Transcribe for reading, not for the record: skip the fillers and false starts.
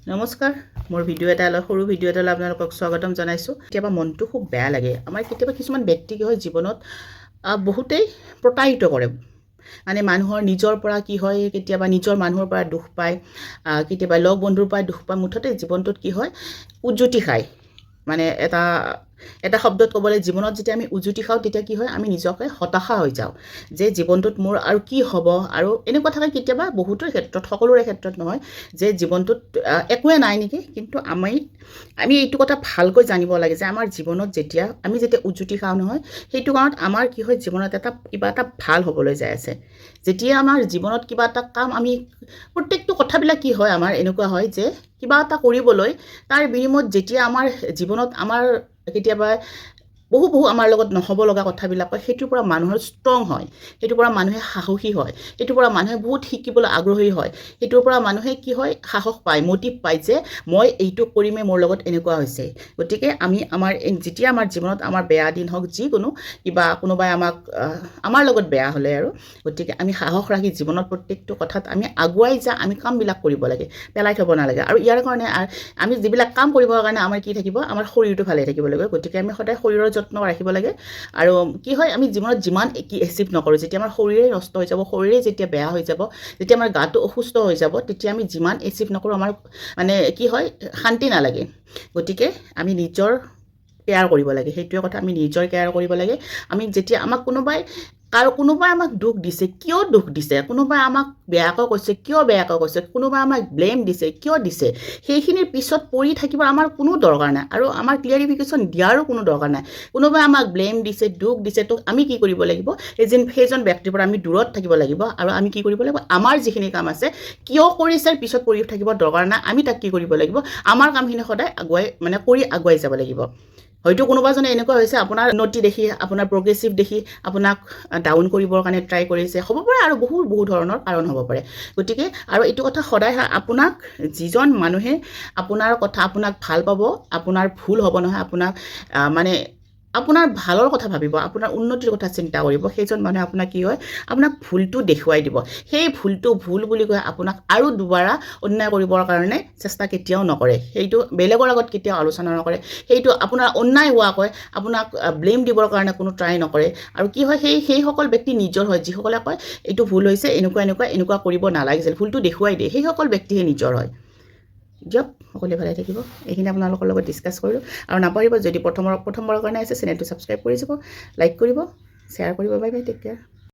নমস্কাৰ মোৰ ভিডিঅ' এটালৈ সৰু ভিডিঅ' এটালৈ আপোনালোকক স্বাগতম জনাইছোঁ। কেতিয়াবা মনটো খুব বেয়া লাগে। আমাৰ কেতিয়াবা কিছুমান ব্যক্তি কি হয় জীৱনত বহুতেই প্ৰতাৰিত কৰে। মানে মানুহৰ নিজৰ পৰা কি হয় কেতিয়াবা নিজৰ মানুহৰ পৰা দুখ পায়, কেতিয়াবা লগ বন্ধুৰ পৰা দুখ পায়। মুঠতে জীৱনটোত কি হয় উজ্জুতি খায়। মানে এটা শব্দত ক'বলৈ জীৱনত যেতিয়া আমি উজুতি খাওঁ তেতিয়া কি হয় আমি নিজকে হতাশা হৈ যাওঁ যে জীৱনটোত মোৰ আৰু কি হ'ব। আৰু এনেকুৱা থাকে কেতিয়াবা বহুতৰ ক্ষেত্ৰত, সকলোৰে ক্ষেত্ৰত নহয়, যে জীৱনটোত একোৱে নাই নেকি। কিন্তু আমি এইটো কথা ভালকৈ জানিব লাগে যে আমাৰ জীৱনত যেতিয়া উজুতি খাওঁ নহয়, সেইটো কাৰণত আমাৰ কি হয় জীৱনত কিবা এটা ভাল হ'বলৈ যায় আছে। যেতিয়া আমাৰ জীৱনত কিবা এটা কাম আমি প্ৰত্যেকটো কথাবিলাক কি হয় আমাৰ এনেকুৱা হয় যে কিবা এটা কৰিবলৈ তাৰ বিনিময়ত যেতিয়া আমাৰ জীৱনত আমাৰ কেতিয়াবা বহু আমাৰ লগত নহ'ব লগা কথাবিলাক হয়, সেইটোৰ পৰা মানুহৰ ষ্ট্ৰং হয়, সেইটোৰ পৰা মানুহে সাহসী হয়, সেইটোৰ পৰা মানুহে বহুত শিকিবলৈ আগ্ৰহী হয়, সেইটোৰ পৰা মানুহে কি হয় সাহস পায়, মটিভ পায় যে মই এইটো কৰিমে, মোৰ লগত এনেকুৱা হৈছে। গতিকে যেতিয়া আমাৰ জীৱনত আমাৰ বেয়া দিন হওক, যিকোনো কিবা কোনোবাই আমাৰ লগত বেয়া হ'লে আৰু গতিকে আমি সাহস ৰাখি জীৱনত প্ৰত্যেকটো কথাত আমি আগুৱাই আমি কামবিলাক কৰিব লাগে, পেলাই থ'ব নালাগে। আৰু ইয়াৰ কাৰণে আমি যিবিলাক কাম কৰিবৰ কাৰণে আমাৰ কি থাকিব, আমাৰ শৰীৰটো ভালে থাকিব লাগে। গতিকে আমি সদায় শৰীৰৰ যত্ন ৰাখিব লাগে। আৰু কি হয় আমি জীৱনত যিমান এচিভ নকৰোঁ, যেতিয়া আমাৰ শৰীৰে নষ্ট হৈ যাব, শৰীৰে যেতিয়া বেয়া হৈ যাব, যেতিয়া আমাৰ গাটো অসুস্থ হৈ যাব, তেতিয়া আমি যিমান এচিভ নকৰোঁ আমাৰ মানে কি হয় শান্তি নালাগে। গতিকে আমি নিজৰ কেয়াৰ কৰিব লাগে, সেইটোৱে কথা। আমি নিজৰ কেয়াৰ কৰিব লাগে। আমি যেতিয়া কোনোবাই আমাক দুখ দিছে, কিয় দুখ দিছে, কোনোবাই আমাক বেয়াকৈ কৈছে, কিয় বেয়াকৈ কৈছে, কোনোবাই আমাক ব্লেম দিছে, কিয় দিছে, সেইখিনিৰ পিছত পৰি থাকিব আমাৰ কোনো দৰকাৰ নাই। আৰু আমাৰ ক্লিয়াৰিফিকেশ্যন দিয়াৰো কোনো দৰকাৰ নাই। কোনোবাই আমাক ব্লেম দিছে, দুখ দিছে, তো আমি কি কৰিব লাগিব, সেইজন ব্যক্তিৰ পৰা আমি দূৰত থাকিব লাগিব। আৰু আমি কি কৰিব লাগিব, আমাৰ যিখিনি কাম আছে কিয় কৰিছে পিছত পৰি থাকিব দৰকাৰ নাই। আমি তাক কি কৰিব লাগিব, আমাৰ কামখিনি সদায় আগুৱাই যাব লাগিব। হয়তো কোনোবাজনে এনেকুৱা হৈছে আপোনাৰ উন্নতি দেখি, আপোনাৰ প্ৰগ্ৰেছিভ দেখি আপোনাক ডাউন কৰিবৰ কাৰণে ট্ৰাই কৰিছে, হ'ব পাৰে, আৰু বহু ধৰণৰ কাৰণ হ'ব পাৰে। গতিকে আৰু এইটো কথা সদায় আপোনাক যিজন মানুহে আপোনাক ভাল পাব, আপোনাৰ ভুল হ'ব নহয়, আপোনাৰ ভালৰ কথা ভাবিব, আপোনাৰ উন্নতিৰ কথা চিন্তা কৰিব, সেইজন মানুহে আপোনাক কি হয় আপোনাক ভুলটো দেখুৱাই দিব। সেই ভুলটো ভুল বুলি কৈ আপোনাক আৰু দুবাৰা অন্যায় কৰিবৰ কাৰণে চেষ্টা কেতিয়াও নকৰে। সেইটো বেলেগৰ আগত কেতিয়াও আলোচনা নকৰে। সেইটো আপোনাৰ অন্যায় হোৱাকৈ আপোনাক ব্লেম দিবৰ কাৰণে কোনো ট্ৰাই নকৰে। আৰু কি হয় সেইসকল ব্যক্তি নিজৰ হয়, যিসকলে কয় এইটো ভুল হৈছে, এনেকুৱা কৰিব নালাগিছিল, ভুলটো দেখুৱাই দিয়ে, সেইসকল ব্যক্তিহে নিজৰ হয়। দিয়ক, সকলোৱে ভালে থাকিব। এইখিনি আপোনালোকৰ লগত ডিছকাছ কৰিলোঁ। আৰু নাপাহৰিব, যদি প্ৰথমবাৰৰ কাৰণে আছে চেনেলটো ছাবস্ক্ৰাইব কৰি যাব, লাইক কৰিব, শ্বেয়াৰ কৰিব। Bye bye, take care.